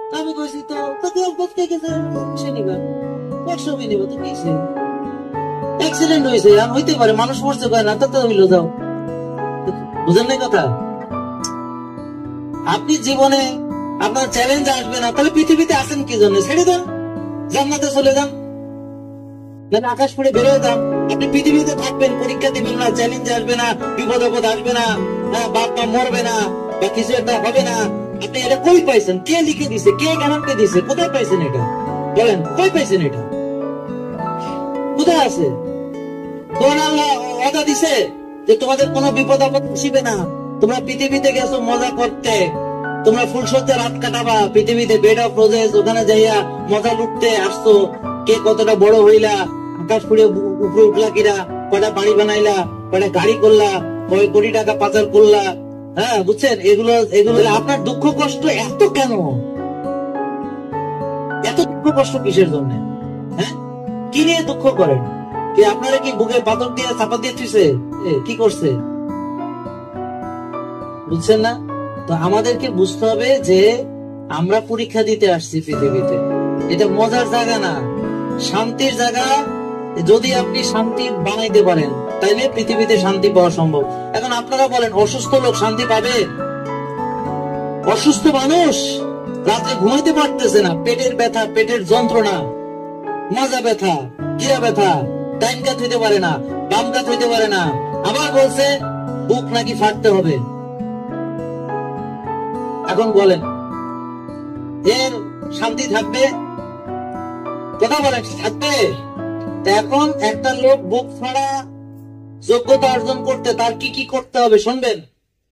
আমি কইছি তো করতে গেছে সে নিবা একশোই নিব তো কিসে অ্যাক্সিডেন্ট হয়েছে আর হইতে পারে মানুষ মরছে কয় না তো হইলো যাও বুঝেন না কথা আপনি জীবনে আপনার চ্যালেঞ্জ আসবে না তাহলে পৃথিবীতে আসেন কি জন্য ছেড়ে দেন জান্নাতে চলে যান আকাশ পড়ে বেরোয় যান আপনি পৃথিবীতে থাকবেন পরীক্ষা দিবেন না চ্যালেঞ্জ আসবে না বিপদ আপদ আসবে না বাপ মা মরবে না বা কিছু একটা হবে না আপনি এটা কই পাইছেন কে লিখে দিছে কে গ্যারান্টি দিছে কোথায় পাইছেন এটা বলেন কই পাইছেন এটা কোথায় আছে কোন আল্লাহ ওয়াদা দিছে যে তোমাদের কোনো বিপদ আপদ আসবে না তোমরা পৃথিবীতে গেছো মজা করতে তোমরা ফুলসজ্জা রাত কাটাবা পৃথিবীতে বেড অফ রোজেস ওখানে যাইয়া মজা লুটতে আসছো কে কতটা বড় হইলা আকাশ ফুড়ে উপরে উঠলা কিরা কয়টা বাড়ি বানাইলা কয়টা গাড়ি করলা কয় কোটি টাকা পাচার করলা হ্যাঁ বুঝছেন এগুলো এগুলো আপনার দুঃখ কষ্ট এত কেন এত দুঃখ কষ্ট কিসের জন্য হ্যাঁ কি নিয়ে দুঃখ করেন কি আপনারা কি বুকে পাথর দিয়ে চাপা দিয়ে থুইছে কি করছে বুঝছেন না তো আমাদেরকে বুঝতে হবে যে আমরা পরীক্ষা দিতে আসছি পৃথিবীতে এটা মজার জায়গা না শান্তির জায়গা যদি আপনি শান্তি বানাইতে পারেন তাইলে পৃথিবীতে শান্তি পাওয়া সম্ভব এখন আপনারা বলেন অসুস্থ লোক শান্তি পাবে অসুস্থ মানুষ রাতে ঘুমাইতে পারতেছে না পেটের ব্যথা পেটের যন্ত্রণা মাজা ব্যথা গিরা ব্যথা ডাইন কাত হইতে পারে না বাম কাত হইতে পারে না আবার বলছে বুক নাকি ফাটতে হবে এখন বলেন এর শান্তি থাকবে কথা বলেন থাকবে এখন একটা লোক বুক ফাড়া যোগ্যতা অর্জন করতে তার কি কি করতে হবে শুনবেন